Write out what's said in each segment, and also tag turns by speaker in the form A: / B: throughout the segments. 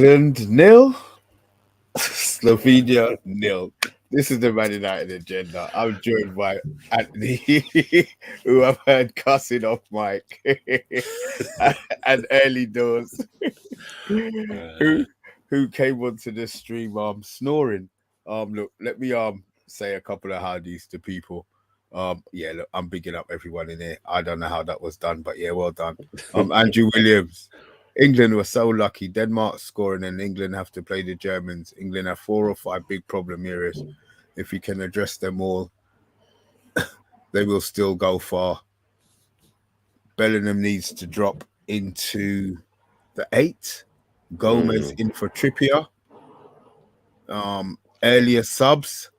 A: England nil, Slovenia nil. This is the Man United agenda. I'm joined by Anthony, who I've heard cussing off Mike, and early doors, who came onto the stream snoring. Look, let me say a couple of howdies to people. Yeah, look, I'm bigging up everyone in here. I don't know how that was done, but yeah, well done. Andrew Williams. England were so lucky. Denmark scoring and England have to play the Germans. England have 4 or 5 big problem areas. If we can address them all, they will still go far. Bellingham needs to drop into the 8. Gomez in for Trippier. Earlier subs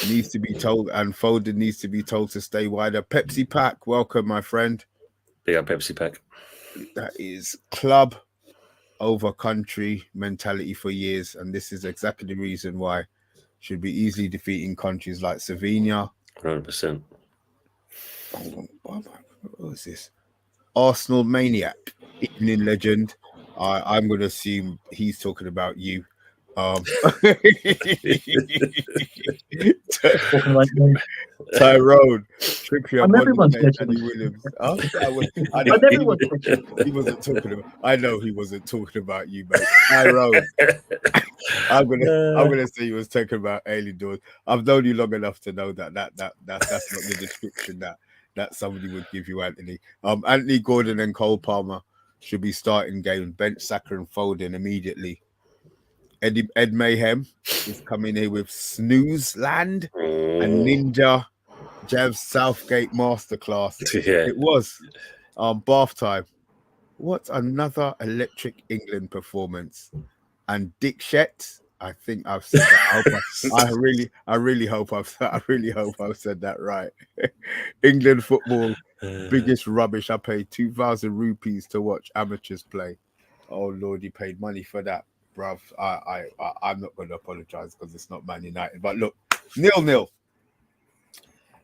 A: needs to be told, and Foden needs to be told to stay wider. Pepsi Pack, welcome, my friend.
B: Big up Pepsi Pack.
A: That is club over country mentality for years, and this is exactly the reason why should be easily defeating countries like Slovenia.
B: 100%.
A: What was this? Arsenal maniac, evening legend. I'm going to assume he's talking about you. Tyrone, Trippier, Andy Williams. He wasn't talking about. I know he wasn't talking about you, mate. Tyrone. I'm gonna say he was talking about early doors. I've known you long enough to know that's not the description that somebody would give you, Anthony. Anthony Gordon and Cole Palmer should be starting game. Bench Saka and Foden immediately. Ed Mayhem is coming here with Snooze Land and Ninja Jav's Southgate Masterclass.
B: Yeah.
A: It was bath time. What another electric England performance. And Dick Shet, I think I've said that. I really hope I've said that right. England football, biggest rubbish. I paid 2,000 rupees to watch amateurs play. Oh Lord, you paid money for that. Bruv, I'm not going to apologise because it's not Man United. But look, 0-0.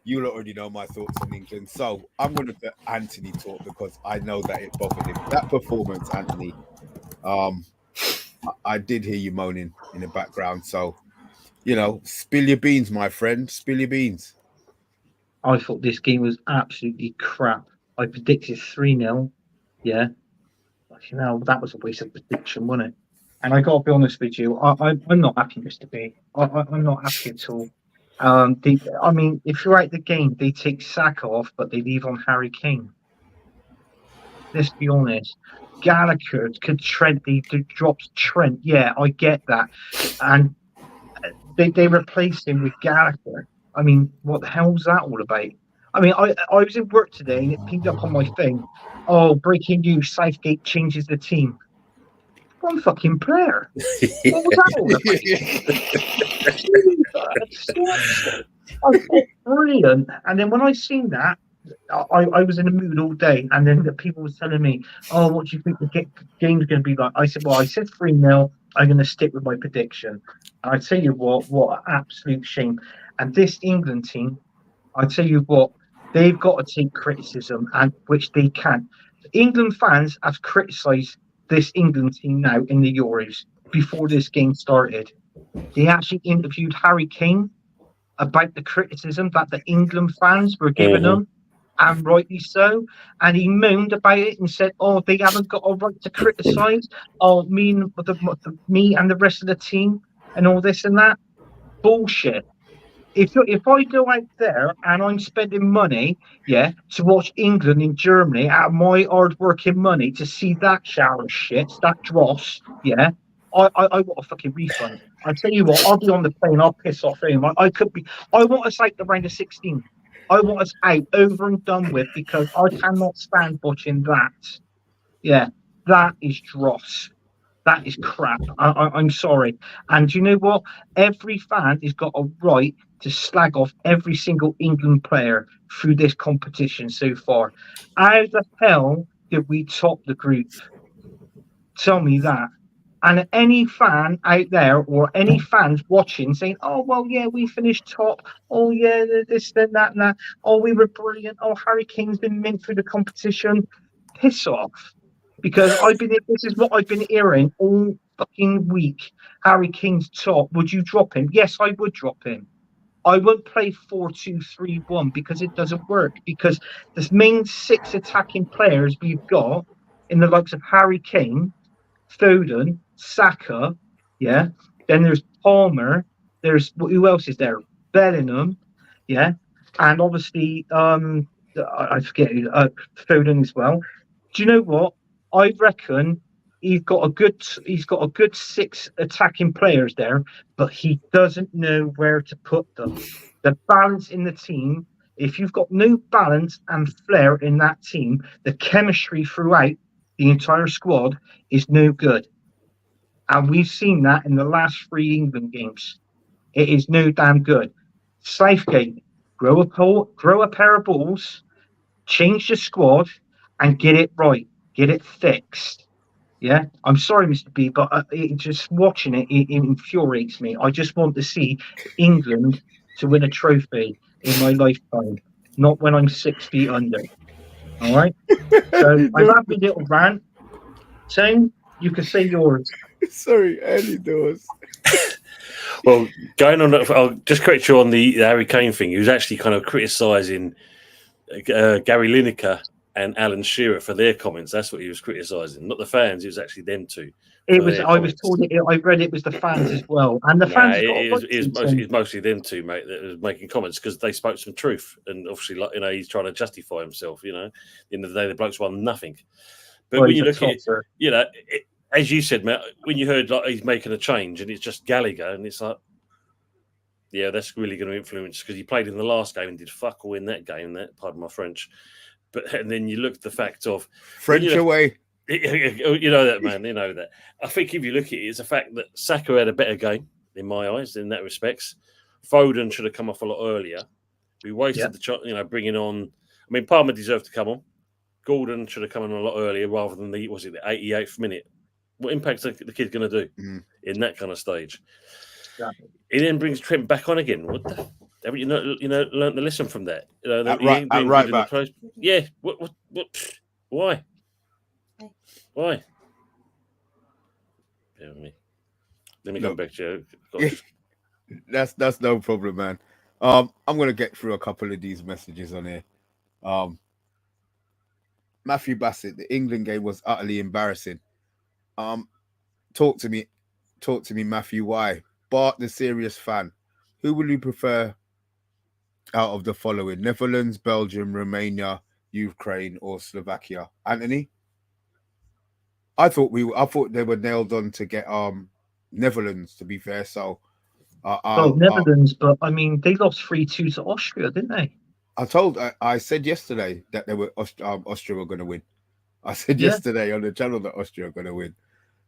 A: You already know my thoughts on England. So I'm going to let Anthony talk because I know that it bothered him. That performance, Anthony, I did hear you moaning in the background. So, spill your beans, my friend. Spill your beans.
C: I thought this game was absolutely crap. I predicted 3-0. Yeah. That was a waste of prediction, wasn't it? And I got to be honest with you, I'm not happy, Mr. B. I'm not happy at all. If you're at the game, they take Saka off, but they leave on Harry Kane. Let's be honest. Gallagher could Trent, he drops Trent. Yeah, I get that. And they replaced him with Gallagher. I mean, what the hell's that all about? I mean, I was in work today and it pinged up on my thing. Oh, breaking news, Southgate changes the team. One fucking player. What was that all about? I thought, brilliant. And then when I seen that, I was in the mood all day. And then the people were telling me, oh, what do you think the game's going to be like? I said 3-0. I'm going to stick with my prediction. And I tell you what an absolute shame. And this England team, I tell you what, they've got to take criticism, and which they can. England fans have criticised this England team now in the Euros before this game started. They actually interviewed Harry Kane about the criticism that the England fans were giving them, and rightly so. And he moaned about it and said, "Oh, they haven't got a right to criticise. Oh, me and the rest of the team and all this and that." Bullshit. If I go out there and I'm spending money, to watch England in Germany out of my hard-working money to see that shower shit, that dross, I want a fucking refund. I tell you what, I'll be on the plane, I'll piss off home. I want us out the round of 16. I want us out, over and done with, because I cannot stand watching that. Yeah, that is dross. That is crap. I'm sorry. And you know what? Every fan has got a right to slag off every single England player through this competition so far. How the hell did we top the group? Tell me that. And any fan out there or any fans watching saying, oh, well, yeah, we finished top. Oh, yeah, this, then that, and that. Oh, we were brilliant. Oh, Harry Kane's been mint through the competition. Piss off. Because this is what I've been hearing all fucking week. Harry Kane's top. Would you drop him? Yes, I would drop him. I won't play 4-2-3-1 because it doesn't work. Because the main 6 attacking players we've got in the likes of Harry Kane, Foden, Saka, yeah. Then there's Palmer. There's who else is there? Bellingham, yeah, and obviously I forget Foden as well. Do you know what? I reckon he's got a good 6 attacking players there, but he doesn't know where to put them. The balance in the team. If you've got no balance and flair in that team, the chemistry throughout the entire squad is no good. And we've seen that in the last 3 England games. It is no damn good. Southgate, grow a pair of balls, change the squad, and get it right. Get it fixed. Yeah, I'm sorry, Mr. B, but just watching it infuriates me. I just want to see England to win a trophy in my lifetime, not when I'm 6 feet under. All right. So I've had my little rant. Tone, you can say yours.
A: Sorry, early doors.
B: Well, going on, I'll just correct you on the Harry Kane thing. He was actually kind of criticising Gary Lineker and Alan Shearer for their comments. That's what he was criticising, not the fans. It was actually them two.
C: It was. I was told. I read it was the fans as well, and the fans.
B: It's mostly them two, mate, that was making comments because they spoke some truth, and obviously, like he's trying to justify himself. At the end of the day, the blokes won nothing. But when you look at it, as you said, Matt, when you heard like he's making a change and it's just Gallagher, and it's like, yeah, that's really going to influence because he played in the last game and did fuck all in that game. Pardon my French, and then you look at the fact of
A: French away.
B: You know that, man. You know that. I think if you look at it, it's a fact that Saka had a better game in my eyes in that respects. Foden should have come off a lot earlier. We wasted the shot, bringing on. I mean, Palmer deserved to come on. Gordon should have come on a lot earlier rather than the 88th minute. What impact is the kid going to do in that kind of stage? Exactly. He then brings Trent back on again. What the? Haven't you learned the lesson from that?
A: Right back.
B: Yeah. What? Why? Why? Let me come back to you.
A: That's no problem, man. I'm gonna get through a couple of these messages on here. Matthew Bassett, the England game was utterly embarrassing. Talk to me, Matthew. Why? Bart, the serious fan. Who will you prefer out of the following? Netherlands, Belgium, Romania, Ukraine, or Slovakia? Anthony? I thought they were nailed on to get Netherlands, to be fair. So
C: Netherlands, but I mean they lost 3-2 to Austria, didn't they?
A: I said yesterday that they were Austria were going to win. I said yesterday on the channel that Austria are going to win.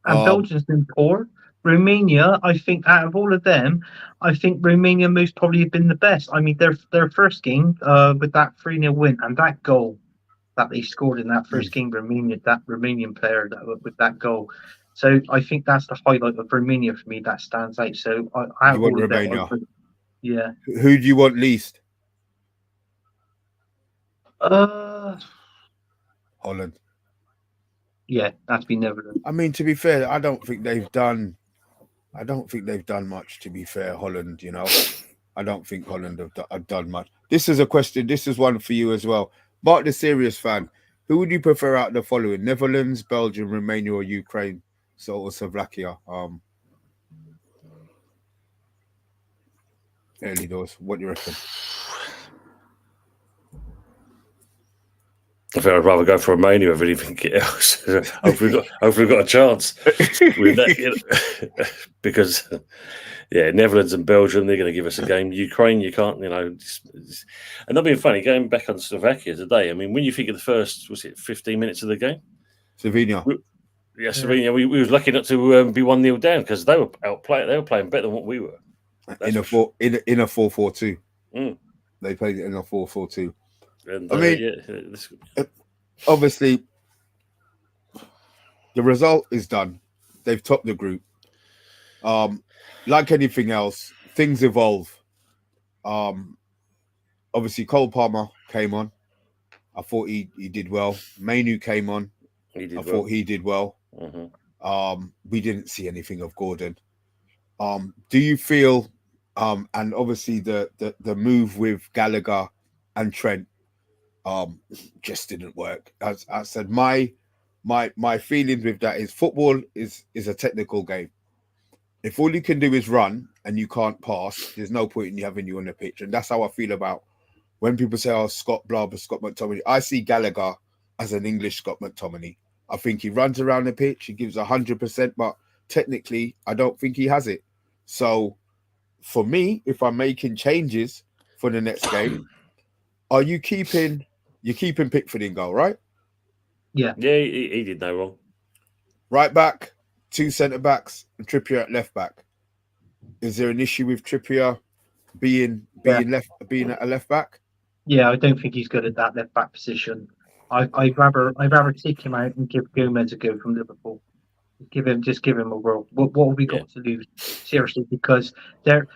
C: And Belgium's been poor. Romania, I think out of all of them, I think Romania most probably have been the best. I mean, their first game with that 3-0 win and that goal that they scored in that first game, that Romanian player with that goal. So I think that's the highlight of Romania for me that stands out. So I
A: want Romania.
C: Yeah.
A: Who do you want least? Holland.
C: Yeah, that's been Netherlands.
A: I mean, to be fair, I don't think they've done much. To be fair, Holland, I don't think Holland have done much. This is a question. This is one for you as well. Bart, the serious fan. Who would you prefer out of the following? Netherlands, Belgium, Romania, or Ukraine? Or Slovakia? Early doors. What do you reckon?
B: I think I'd rather go for Romania over anything else. Hopefully we've got a chance with that, because Netherlands and Belgium, they're going to give us a game. Ukraine, you can't, and not being funny, going back on Slovakia today. I mean, when you think of the first, 15 minutes of the game?
A: Slovenia.
B: Slovenia. We was lucky not to be 1-0 down because they were outplayed. They were playing better than what we were.
A: In a 4-4-2. They played it in a 4-4-2.
B: And,
A: I mean, obviously, the result is done. They've topped the group. Like anything else, things evolve. Obviously, Cole Palmer came on. I thought he did well. Mainu came on. I thought he did well.
B: Mm-hmm.
A: We didn't see anything of Gordon. Do you feel, and obviously the move with Gallagher and Trent, just didn't work. As I said, my feelings with that is football is a technical game. If all you can do is run and you can't pass, there's no point in having you on the pitch. And that's how I feel about when people say, "Oh, Scott McTominay." I see Gallagher as an English Scott McTominay. I think he runs around the pitch, he gives 100%, but technically, I don't think he has it. So, for me, if I'm making changes for the next game, are you keeping Pickford in goal, right?
C: Yeah,
B: he did no wrong.
A: Right back, 2 centre backs, and Trippier at left back. Is there an issue with Trippier being at a left back?
C: Yeah, I don't think he's good at that left back position. I'd rather take him out and give Gomez a go from Liverpool. Give him a role. What have we got to lose? Seriously, because they're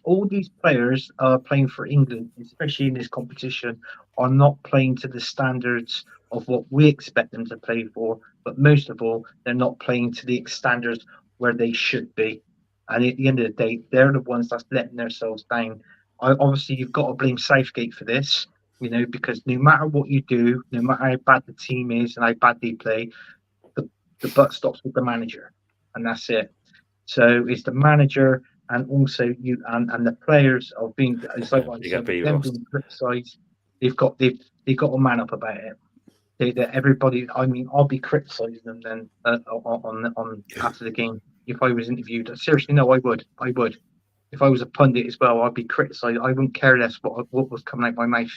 C: all these players are playing for England, especially in this competition, are not playing to the standards of what we expect them to play for. But most of all, they're not playing to the standards where they should be. And at the end of the day, they're the ones that's letting themselves down. Obviously, you've got to blame Southgate for this, because no matter what you do, no matter how bad the team is and how bad they play, the buck stops with the manager, and that's it. So it's the manager, and also you and the players are being. It's like what I said, them being criticised. They've got to man up about it. Everybody. I mean, I'll be criticising them then on after the game if I was interviewed. Seriously, no, I would. If I was a pundit as well, I'd be criticised. I wouldn't care less what was coming out my mouth,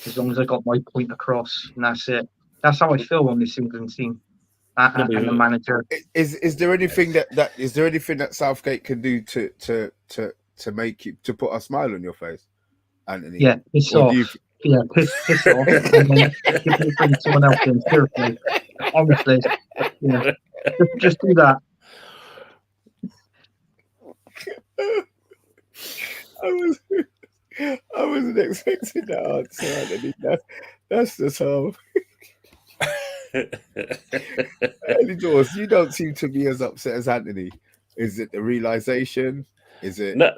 C: as long as I got my point across, and that's it. That's how I feel on this England team. And the manager.
A: Is there anything that Southgate can do to make you to put a smile on your face, Anthony?
C: Yeah, piss off. Yeah, piss off, and then bring someone else in. Seriously, honestly, just do that.
A: I wasn't expecting that answer, Anthony. That's just how. George, you don't seem to be as upset as Anthony. Is it the realization? Is it?
B: No,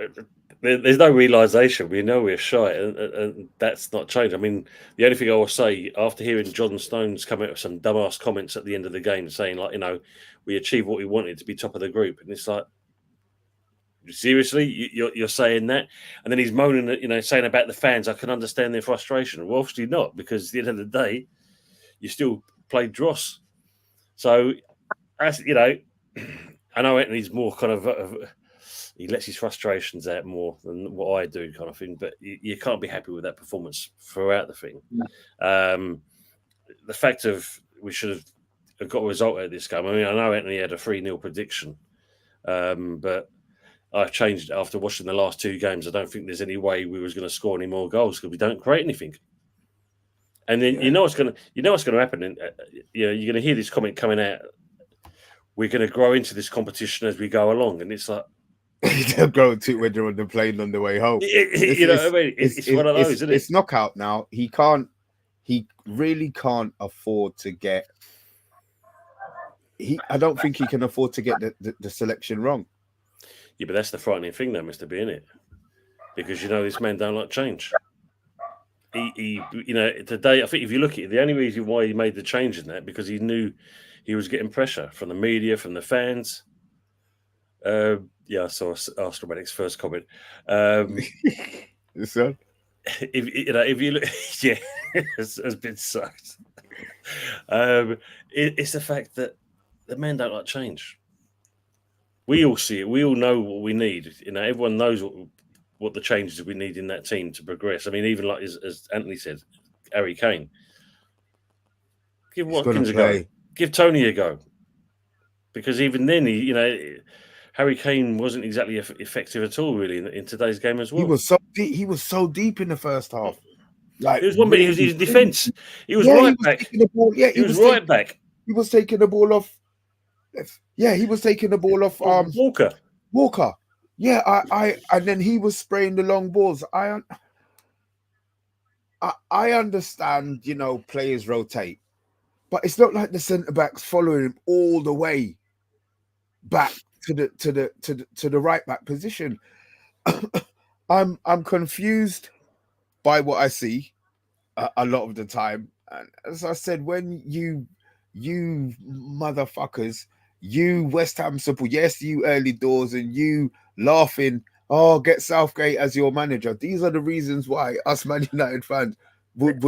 B: there's no realization. We know we're shy, and that's not changed. I mean, the only thing I will say after hearing John Stones come out with some dumbass comments at the end of the game, saying like, we achieved what we wanted to be top of the group, and it's like, seriously, you're saying that? And then he's moaning, saying about the fans. I can understand their frustration. Well, obviously not, because at the end of the day, you still played dross. So, as I know Anthony's more kind of he lets his frustrations out more than what I do, kind of thing. But you can't be happy with that performance throughout the thing. No. The fact of we should have got a result out of this game. I mean, I know Anthony had a 3-0 prediction, but I've changed it after watching the last 2 games. I don't think there's any way we was going to score any more goals because we don't create anything. And then you know what's going to happen. And you're going to hear this comment coming out. We're going to grow into this competition as we go along, and it's like
A: they'll grow to when they're on the plane on the way home.
B: It's one of those, isn't it?
A: It's knockout now. He really can't afford to get. I don't think he can afford to get the selection wrong.
B: Yeah, but that's the frightening thing, though, Mr. B, isn't it? Because this man don't like change. He today, I think if you look at it, the only reason why he made the change in that because he knew he was getting pressure from the media, from the fans. I saw Astromatic's first comment.
A: So?
B: If you look, yeah, has been sucked. It's the fact that the men don't like change. We all see it. We all know what we need. Everyone knows what the changes we need in that team to progress. I mean, even like as Anthony said, Harry Kane. Give Watkins a go. Give Tony a go. Because even then, Harry Kane wasn't exactly effective at all, really, in today's game as well.
A: He was so deep in the first half.
B: Like, it was one bit. He was his defence. He was right back. He was right back.
A: He was taking the ball off. Yeah, he was taking the ball off. Walker. Yeah, I and then he was spraying the long balls. I understand, players rotate, but it's not like the centre backs following him all the way back to the right back position. I'm confused by what I see a lot of the time, and as I said, when you motherfuckers, you West Ham support, yes, you early doors, and you laughing, oh, get Southgate as your manager. These are the reasons why us Man United fans would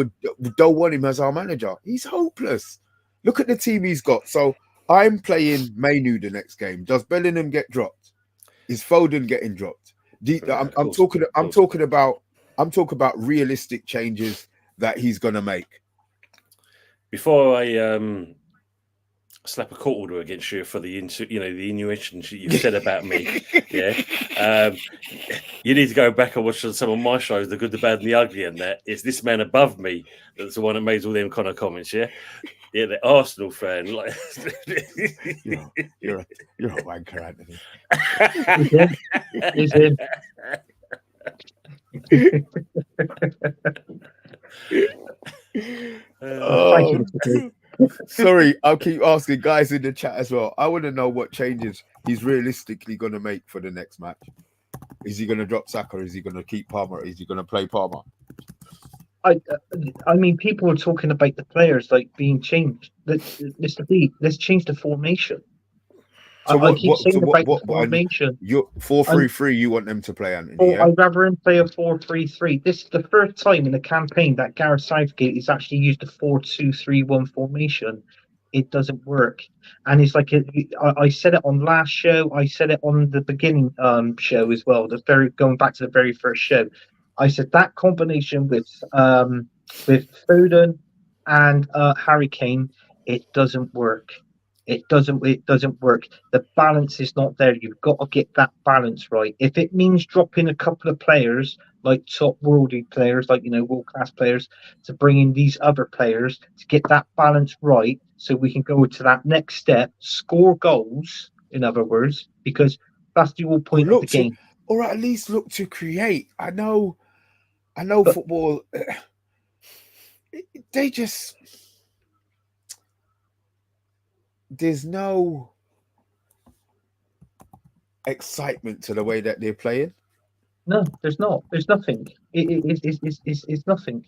A: don't want him as our manager. He's hopeless. Look at the team he's got. So I'm playing Mainu the next game. Does Bellingham get dropped? Is Foden getting dropped? I'm talking about realistic changes that he's gonna make.
B: Before I slap a court order against you for the innuendos you said about me, you need to go back and watch some of my shows, The Good, the Bad, and the Ugly, and that it's this man above me that's the one that made all them kind of comments. Yeah, the Arsenal fan. Like,
A: you're a wanker, Anthony.
C: He's in.
A: Sorry, I'll keep asking guys in the chat as well. I want to know what changes he's realistically going to make for the next match. Is he going to drop Saka? Is he going to keep Palmer? Is he going to play Palmer?
C: I mean, people are talking about the players like being changed. Mr. B, let's change the formation.
A: So
C: I keep saying about the formation.
A: You're 4-3-3. You want them to play, Anthony?
C: I'd rather him play a 4-3-3. This is the first time in the campaign that Gareth Southgate has actually used a 4-2-3-1 formation. It doesn't work, and it's like I said it on last show. I said it on the beginning show as well. Going back to the very first show, I said that combination with Foden and Harry Kane, it doesn't work. It doesn't work. The balance is not there. You've got to get that balance right. If it means dropping a couple of players, like top worldly players, like world-class players, to bring in these other players to get that balance right, so we can go to that next step, score goals, in other words, because that's the whole point of the game.
A: Or at least look to create. I know but football, they just... There's no excitement to the way that they're playing.
C: No, there's not. There's nothing. It's nothing.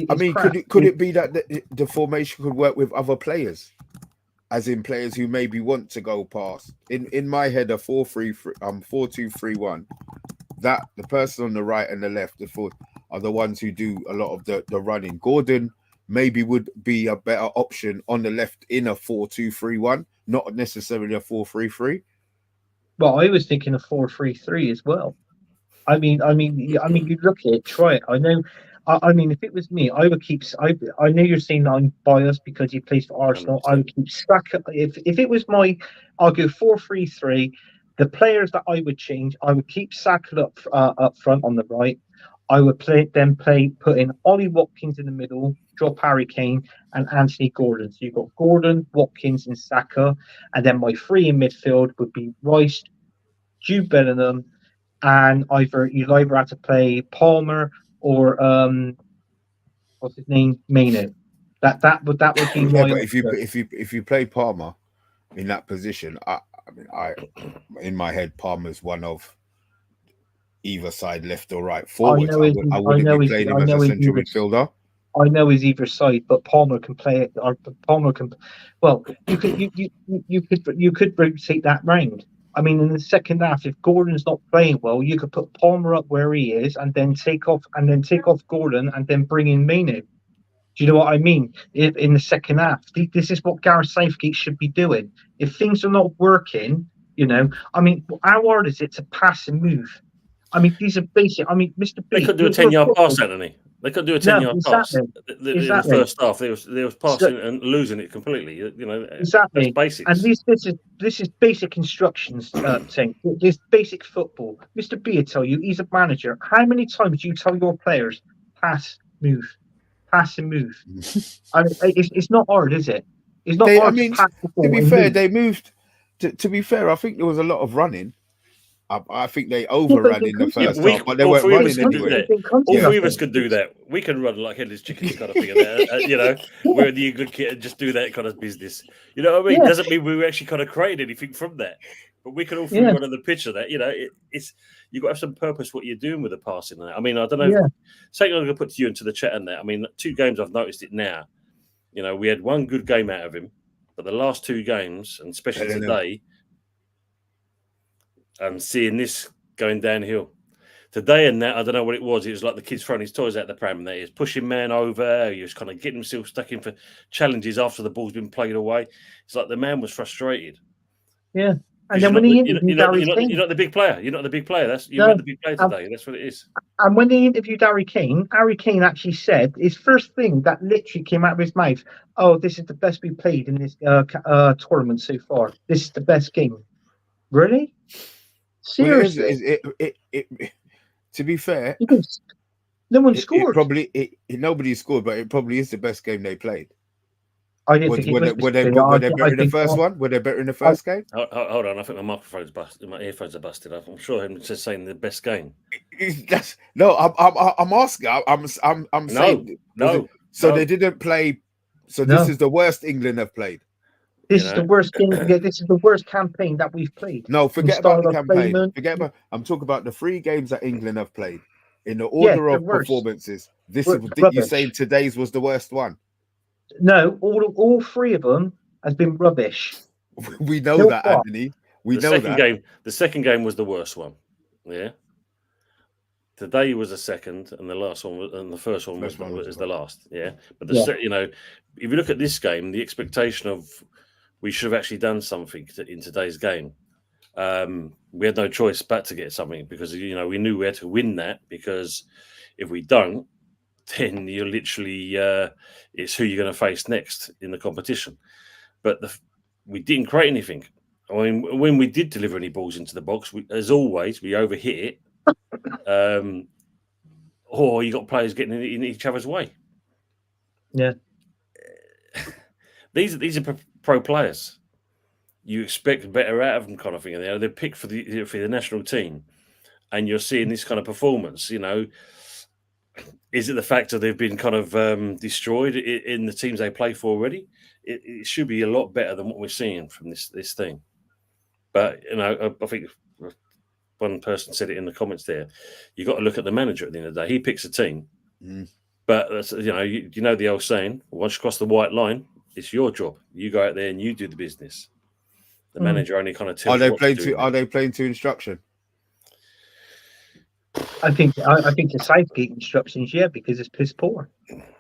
A: I mean, could it be that the formation could work with other players, as in players who maybe want to go past? In my head, a 4-2-3-1. That the person on the right and the left, the four, are the ones who do a lot of the running. Gordon maybe would be a better option on the left in a 4-2-3-1, not necessarily a 4-3-3.
C: Well, I was thinking a 4-3-3 as well. I mean, you look at it, try it. I know. I mean, if it was me, I would keep. I know you're saying I'm biased because he plays for Arsenal. I would keep Saka. If it was I'll go 4-3-3. The players that I would change, I would keep Saka up front on the right. I would put in Ollie Watkins in the middle, drop Harry Kane and Anthony Gordon. So you've got Gordon, Watkins, and Saka, and then my three in midfield would be Rice, Jude Bellingham, and you'd either have to play Palmer or what's his name, Mainu. That would be my.
A: But if you play Palmer in that position, I in my head Palmer's one of either side, left or right forwards. I wouldn't be playing him as a central midfielder.
C: I know he's either side, but Palmer can play it. Or Palmer can. Well, you could rotate that round. I mean, in the second half, if Gordon's not playing well, you could put Palmer up where he is, and then take off Gordon, and then bring in Mainu. Do you know what I mean? In the second half, this is what Gareth Southgate should be doing. If things are not working, I mean, how hard is it to pass and move? I mean, these are basic. I mean, Mr. B.
B: They could do a 10-yard pass, Anthony. They could do a 10-yard pass. In the first half, they was passing and losing it completely.
C: Exactly.
B: Basics.
C: And this is basic instructions thing. This basic football. Mr. B will tell you he's a manager. How many times do you tell your players pass, move, pass and move? I mean, it's not hard, is it? It's not hard to pass the ball.
A: To be fair, they moved. To be fair, I think there was a lot of running. I think they overran in the first
B: we,
A: half, but they
B: all
A: weren't
B: three of
A: running
B: us can do
A: anyway.
B: that. All
A: Yeah.
B: three of us can do that. We can run like headless chickens, kind of thing. You know, we're in the England kit and just do that kind of business. You know what I mean?
C: Yeah.
B: Doesn't mean we actually kind of created anything from that, but we can all three
C: Yeah.
B: run on the pitch of that. You know, it's you've got to have some purpose what you're doing with the passing. I mean, I don't know.
C: Yeah.
B: Something I'm going to put to you into the chat and that. I mean, 2 games I've noticed it now. You know, we had 1 good game out of him, but the last 2 games, and especially today, I'm seeing this going downhill. Today and that, I don't know what it was. It was like the kids throwing his toys out the pram. He was pushing man over. He was kind of getting himself stuck in for challenges after the ball's been played away. It's like the man was frustrated.
C: Yeah. And then when he interviewed Harry Kane,
B: you're not the big player. You're not the big player. You're not the big player today. That's what it is.
C: And when they interviewed Harry Kane actually said his first thing that literally came out of his mouth, "Oh, this is the best we played in this tournament so far. This is the best game." Really? Seriously?
A: To be fair,
C: no one scored.
A: Nobody scored, but it probably is the best game they played.
C: I didn't think it was.
A: Were they better in the first one? Were they better in the first game?
B: Hold on, I think my microphone's busted. My earphones are busted. I'm sure him just saying the best game.
A: I'm asking. I'm saying
B: no.
A: So they didn't play. So this is the worst England have played.
C: This is the worst game. This is the worst campaign that we've played.
A: No, forget about the campaign. I'm talking about the 3 games that England have played in the order of performances. Did you say today's was the worst one?
C: No, all 3 of them has been rubbish.
A: We know that, Anthony.
B: The second game was the worst one. Yeah. Today was the second, and the last one was, and the first one was the last. Yeah. But you know, if you look at this game, the expectation of we should have actually done something in today's game. We had no choice but to get something because, you know, we knew we had to win that, because if we don't, then you're literally it's who you're going to face next in the competition. But we didn't create anything. I mean, when we did deliver any balls into the box, as always, we overhit it, or you got players getting in each other's way.
C: Yeah.
B: These are pro players. You expect better out of them, kind of thing. They're picked for the national team, and you're seeing this kind of performance. You know, is it the fact that they've been kind of destroyed in the teams they play for already? It should be a lot better than what we're seeing from this thing. But you know, I think one person said it in the comments there. You got to look at the manager at the end of the day. He picks a team, but that's, you know the old saying: once you cross the white line, it's your job. You go out there and you do the business. The manager only kind of tells you what to do.
A: Are they playing to instruction?
C: I think the Southgate instructions, because it's piss poor.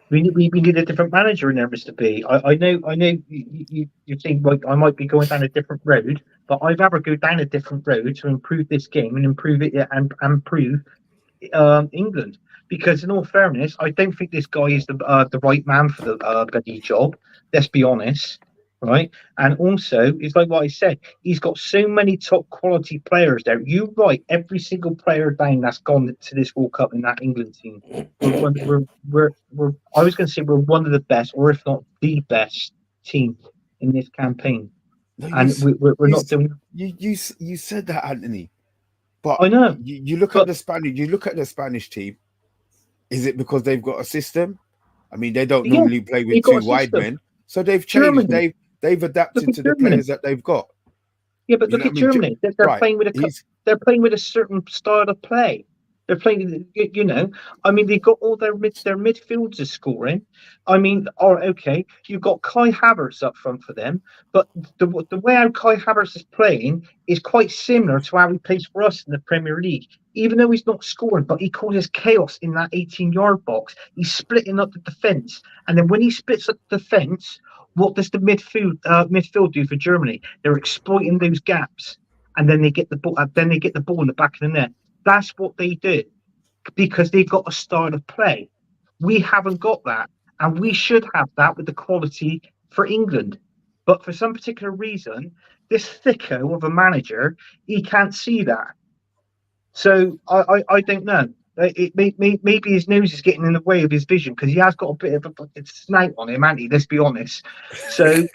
C: We need a different manager in there, Mr. B. I know you think like I might be going down a different road, but I'd rather go down a different road to improve this game and improve it and improve England. Because in all fairness, I don't think this guy is the right man for the bloody job. Let's be honest, right? And also, it's like what I said. He's got so many top quality players there. You write every single player down that's gone to this World Cup in that England team. We're I was going to say we're one of the best, or if not the best team in this campaign. We're not doing.
A: You said that, Anthony. But
C: I know
A: you look at the Spanish. You look at the Spanish team. Is it because they've got a system? I mean, they don't normally play with 2 wide men, so they've changed. They've adapted to the players that they've got.
C: Yeah, but look at Germany. They're playing with a certain style of play. They're playing, I mean, they've got all their midfielders scoring. I mean, you've got Kai Havertz up front for them, but the way how Kai Havertz is playing is quite similar to how he plays for us in the Premier League. Even though he's not scoring, but he causes chaos in that 18-yard box. He's splitting up the defence, and then when he splits up the defence, what does the midfield do for Germany? They're exploiting those gaps, and then they get the ball. Then they get the ball in the back of the net. That's what they do, because they've got a style of play. We haven't got that, and we should have that with the quality for England. But for some particular reason, this thicko of a manager, he can't see that. So I don't know. Maybe his nose is getting in the way of his vision, because he has got a bit of a snout on him, hasn't he? Let's be honest. So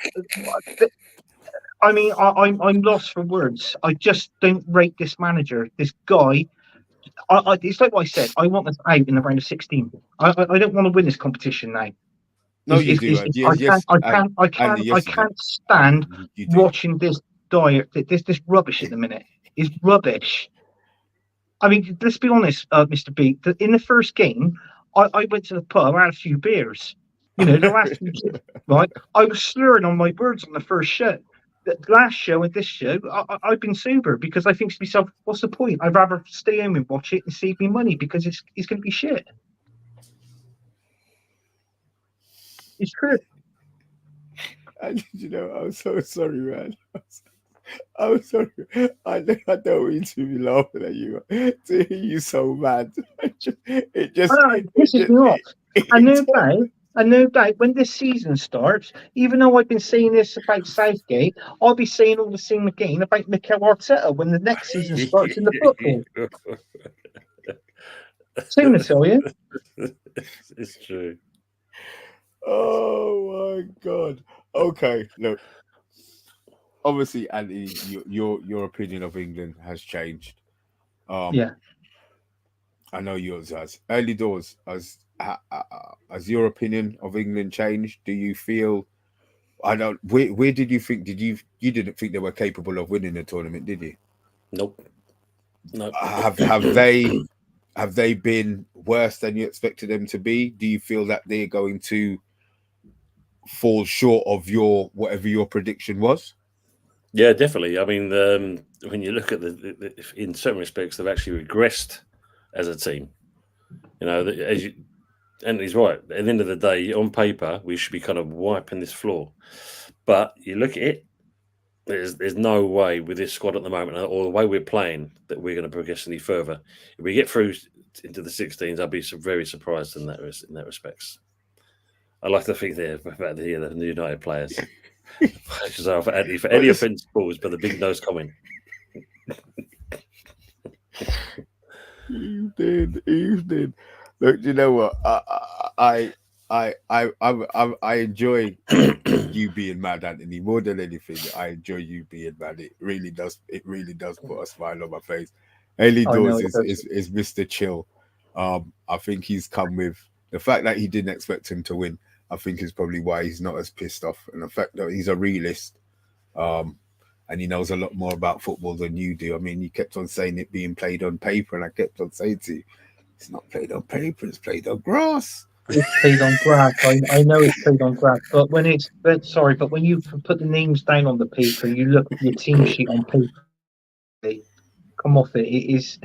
C: I mean, I'm lost for words. I just don't rate this manager. This guy. It's like what I said. I want us out in the round of 16. I don't want to win this competition now.
A: No, you do. Yes, Andy,
C: I
A: yes, you do.
C: can't stand
A: You do.
C: watching this this rubbish at the minute. Is rubbish. I mean, let's be honest, Mr. B. In the first game, I went to the pub, I had a few beers. You know, the last few, right? I was slurring on my words on the first show. The last show and this show, I've been sober because I think to myself, what's the point? I'd rather stay home and watch it and save me money because it's going to be shit. It's true.
A: And you know, I'm so sorry, man. I'm sorry. I don't mean to be laughing at you. To hear you so mad, it
C: pisses me off. I no doubt when this season starts, even though I've been saying this about Southgate, I'll be saying all the same again about Mikel Arteta when the next season starts in the football. Soon, I tell you.
B: It's true.
A: Oh my God. Okay, look. Obviously, Andy, your opinion of England has changed.
C: Yeah.
A: I know yours has. Early doors, has your opinion of England changed? Do you feel? I don't. Where did you think? You didn't think they were capable of winning the tournament, did you?
B: Nope. No.
A: Have they been worse than you expected them to be? Do you feel that they're going to fall short of whatever your prediction was?
B: Yeah, definitely. I mean, when you look at in certain respects, they've actually regressed as a team. You know, and he's right. At the end of the day, on paper, we should be kind of wiping this floor. But you look at it, there's no way with this squad at the moment, or the way we're playing, that we're going to progress any further. If we get through into the 16s, I'll be very surprised in that respects. I like to think they're about the United players. So for any offensive balls, but the big nose comment.
A: You did. Look, you know what? I enjoy you being mad, Anthony, more than anything. I enjoy you being mad. It really does put a smile on my face. Early doors is Mr. Chill. I think he's come with the fact that he didn't expect him to win. I think is probably why he's not as pissed off, and the fact that he's a realist, and he knows a lot more about football than you do. I mean, you kept on saying it being played on paper, and I kept on saying to you, it's not played on paper; it's played on grass.
C: It's played on grass. I know it's played on grass, but when you put the names down on the paper, you look at your team sheet on paper. Come off it. It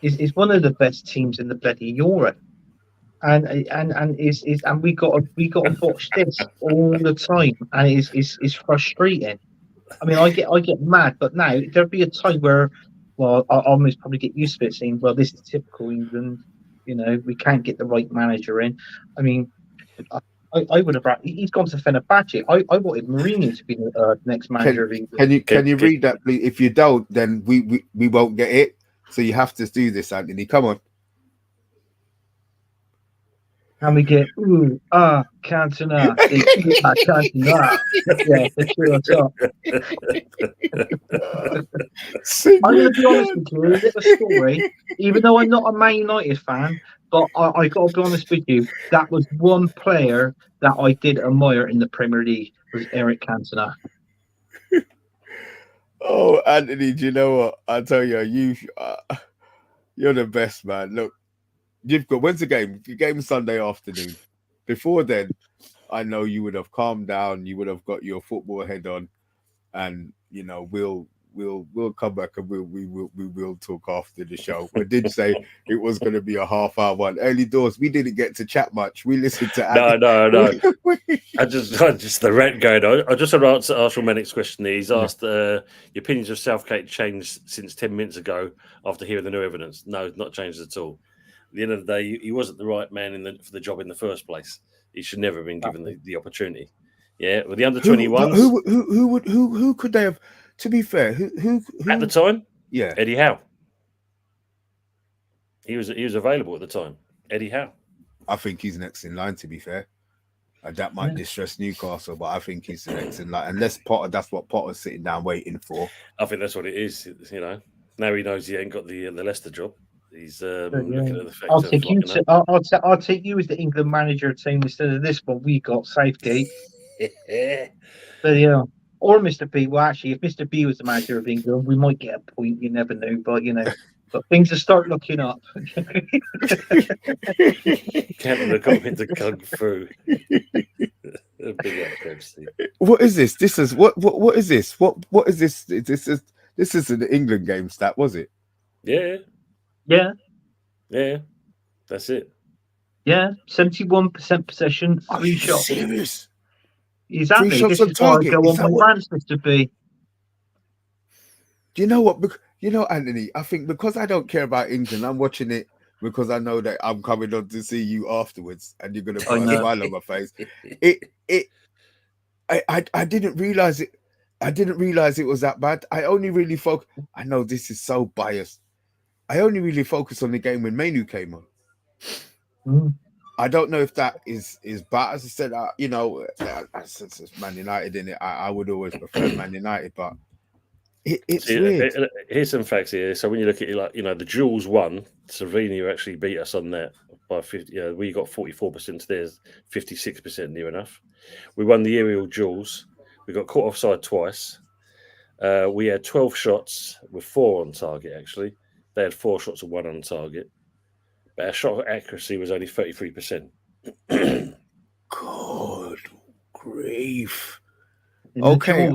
C: is one of the best teams in the bloody Euro. And we got to watch this all the time, and it's frustrating. I mean, I get mad, but now there'll be a time where, well, I'll almost probably get used to it, saying, well, this is typical England. You know, we can't get the right manager in. I mean, I would have. He's gone to Fenerbahce. I wanted Mourinho to be the next manager of England.
A: Can you read that, please? If you don't, then we won't get it. So you have to do this, Anthony. Come on.
C: And we get Cantona. Cantona. Yeah, the true on top. I'm going to be honest with you. A little story. Even though I'm not a Man United fan, but I got to be honest with you. That was one player that I did admire in the Premier League was Eric Cantona.
A: Oh, Anthony, do you know what? I tell you, you're the best, man. Look. You've got when's the game? The game Sunday afternoon. Before then, I know you would have calmed down. You would have got your football head on, and you know we'll come back and we will talk after the show. We did say it was going to be a half-hour one. Early doors, we didn't get to chat much. We listened to
B: no. I just the rant going on. I just want to answer Arshel Menick's question. He's asked your opinions of Southgate changed since 10 minutes ago after hearing the new evidence. No, not changed at all. At the end of the day, he wasn't the right man for the job in the first place. He should never have been given the opportunity. Yeah, with the under-21s.
A: Who could they have? To be fair, who
B: at the time?
A: Yeah,
B: Eddie Howe. He was available at the time. Eddie Howe.
A: I think he's next in line. To be fair, And that might distress Newcastle, but I think he's selecting unless Potter. That's what Potter's sitting down waiting for.
B: I think that's what it is. Now he knows he ain't got the Leicester job. He's looking at the fact
C: I'll take you. I'll take you as the England manager team instead of this one. We got Southgate. But or Mr. B. Well, actually, if Mr. B was the manager of England, we might get a point. You never know, but but things will start looking up.
B: Canada got him into kung fu.
A: What is this? This is what is this? What is this? This is an England game stat, was it?
B: Yeah. That's it.
C: Yeah, 71% possession, 3 shots.
A: Serious?
C: Exactly.
A: 3 shots
C: this
A: on
C: is why I
A: target.
C: go on my rants, Mr. B.
A: Do you know what? Anthony, I think because I don't care about England, I'm watching it because I know that I'm coming on to see you afterwards, and you're gonna put a smile on my face. I didn't realize it. I didn't realize it was that bad. I only really I know this is so biased. I only really focused on the game when Manu came on. I don't know if that is bad. As I said, it's Man United in it. I would always prefer Man United, but it's weird.
B: Here's some facts here. So when you look at it, the Jules won. Slovenia actually beat us on that by 50. We got 44% to theirs, 56% near enough. We won the aerial Jules. We got caught offside twice. We had 12 shots with 4 on target. Actually, they had 4 shots and 1 on target. But our shot accuracy was only 33%.
A: God grief.
C: Okay.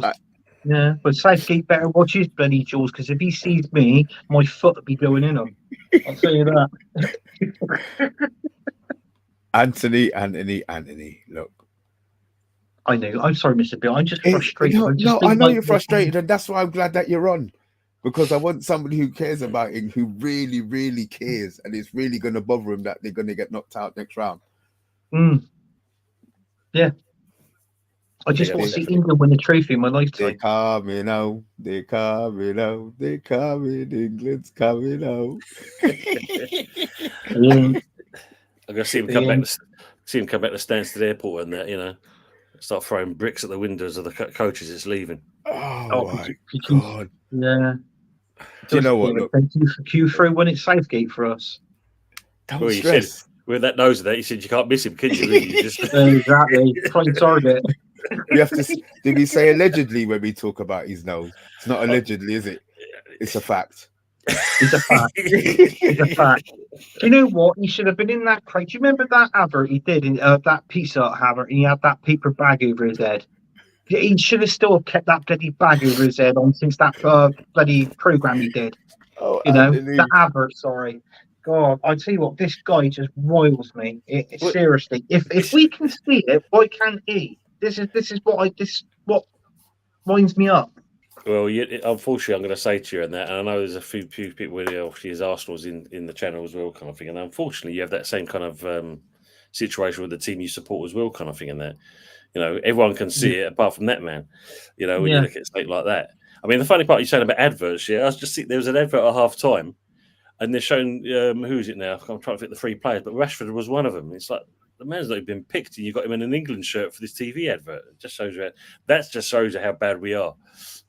C: Yeah, but Southgate better watch his bloody Jules, because if he sees me, my foot will be going in him. I'll tell you that.
A: Anthony, look.
C: I know. I'm sorry, Mr. Bill. I'm just frustrated.
A: I know you're frustrated, and that's why I'm glad that you're on. Because I want somebody who cares about it, who really, really cares, and it's really going to bother him that they're going to get knocked out next round.
C: Yeah. I just want to see England win the trophy in my lifetime.
A: They're coming out. They're coming out. They're coming. England's coming out.
B: I'm going to see him come back. See him come back to Stansted Airport and start throwing bricks at the windows of the coaches it's leaving.
A: Oh my God!
C: Yeah.
A: Do you know what? Look,
C: thank you for Q3 when it's Southgate for us.
A: Don't stress.
B: With that nose of that, you said you can't miss him, can you? Really?
C: Exactly. Prime target.
A: We have to. Did we say allegedly when we talk about his nose? It's not allegedly, is it? It's a fact.
C: It's a fact. It's a fact. Do you know what? He should have been in that crate. Do you remember that advert he did in that Pizza Hut advert? And he had that paper bag over his head. He should have still kept that bloody bag over his head on since that bloody program he did. The advert. Sorry. God, I tell you what, this guy just riles me. Seriously, if we can see it, why can't he? This is what winds me up.
B: Well, unfortunately, I'm going to say to you on that, and I know there's a few people with obviously as Arsenal's in the channel as well, kind of thing. And unfortunately, you have that same kind of situation with the team you support as well, kind of thing. In that, everyone can see it apart from that man. When you look at something like that. I mean, the funny part you're saying about adverts, I was just there was an advert at half time, and they're showing who is it now? I'm trying to fit the 3 players, but Rashford was one of them. It's like, the man's not even been picked, and you got him in an England shirt for this TV advert. It just shows you how bad we are.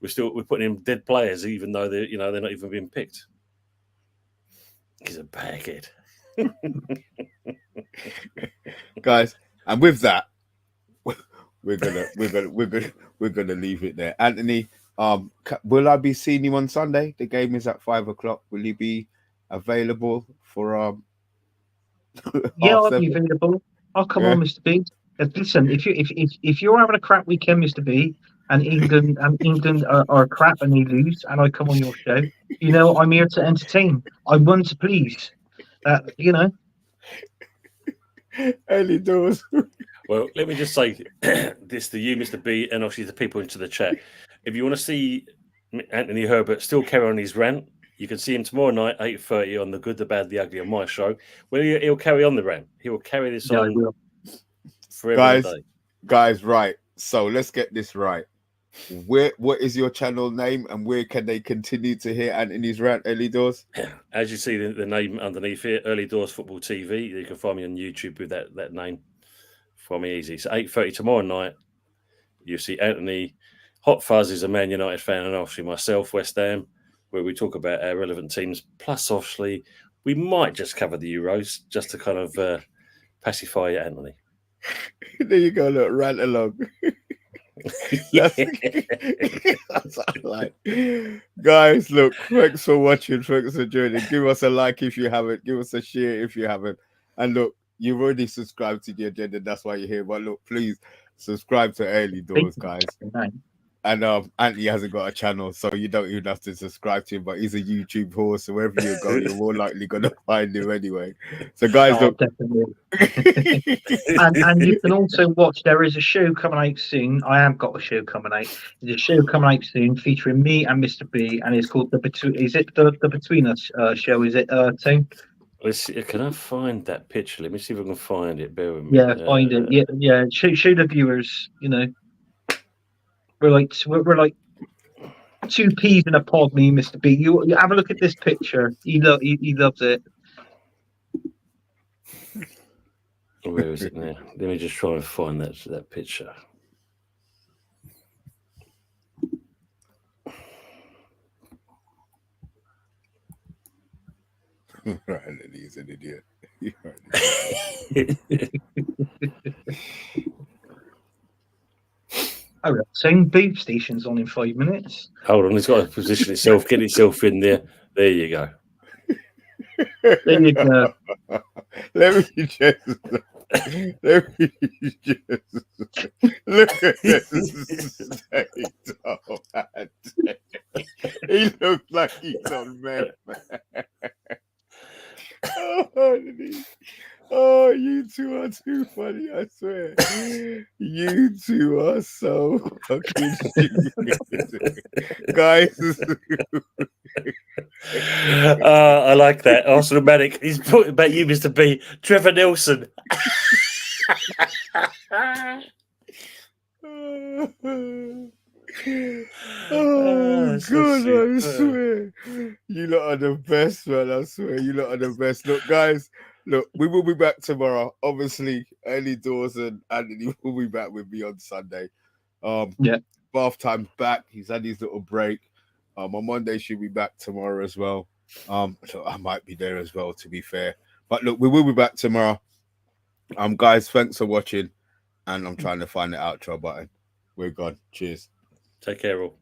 B: We're putting in dead players, even though they're not even being picked. He's a baghead,
A: guys. And with that, we're gonna leave it there. Anthony, will I be seeing you on Sunday? The game is at 5:00. Will you be available for
C: Yeah, I'll be available. I'll come on, Mr. B. Listen, if you're having a crap weekend, Mr. B, and England are crap and they lose, and I come on your show, I'm here to entertain. I'm one to please.
A: Early doors.
B: Well, let me just say this to you, Mr. B, and obviously the people into the chat. If you want to see Anthony Herbert still carry on his rant, you can see him tomorrow night, 8:30 on The Good, the Bad, the Ugly on my show. Well, he'll carry on the rant. He will carry this on forever.
A: Guys, right. So let's get this right. What is your channel name, and where can they continue to hear Anthony's rant, Early Doors?
B: As you see the name underneath here, Early Doors Football TV. You can find me on YouTube with that name. for me easy. So 8:30 tomorrow night, you see Anthony. Hot Fuzz is a Man United fan, and obviously myself, West Ham, where we talk about our relevant teams. Plus, obviously, we might just cover the Euros just to kind of pacify you, Anthony.
A: There you go, look, rant along. That's like, guys, look, thanks for watching, thanks for joining. Give us a like if you haven't, give us a share if you haven't. And look, you've already subscribed to the agenda, that's why you're here. But look, please subscribe to Early Doors, guys. And Anthony hasn't got a channel, so you don't even have to subscribe to him, but he's a YouTube horse, so wherever you go, you're more likely gonna find him anyway. So guys, look.
C: Definitely. and you can also watch, there is a show coming out soon. I have got a show coming out. There's a show coming out soon featuring me and Mr. B, and it's called the Between Us show, is it, Tim?
B: Let's see, can I find that picture? Let me see if I can find it. Bear with me.
C: Yeah, find it. Yeah. Show the viewers, you know. We're like two peas in a pod, me and Mr. B. You have a look at this picture. He loves it.
B: Where is it now? Let me just try and find that picture.
A: Right, he's an idiot.
C: Oh, same beef station's on in 5 minutes.
B: Hold on, it's got to position itself, get itself in there. There you go.
C: There you go.
A: Let me just look at this. Oh, man. He looks like he's on meth. Oh, you two are too funny, I swear. You two are so fucking stupid. Guys.
B: I like that. Arsenal Manic. He's talking about you, Mr. B. Trevor Nelson.
A: Oh,
B: so
A: God, I swear. You lot are the best, man. I swear, you lot are the best. Look, guys, look, we will be back tomorrow. Obviously, Early Doors and Anthony will be back with me on Sunday. Bath time's back. He's had his little break. On Monday, she'll be back tomorrow as well. So I might be there as well, to be fair. But look, we will be back tomorrow. Guys, thanks for watching. And I'm trying to find the outro button. We're gone. Cheers.
B: Take care, all.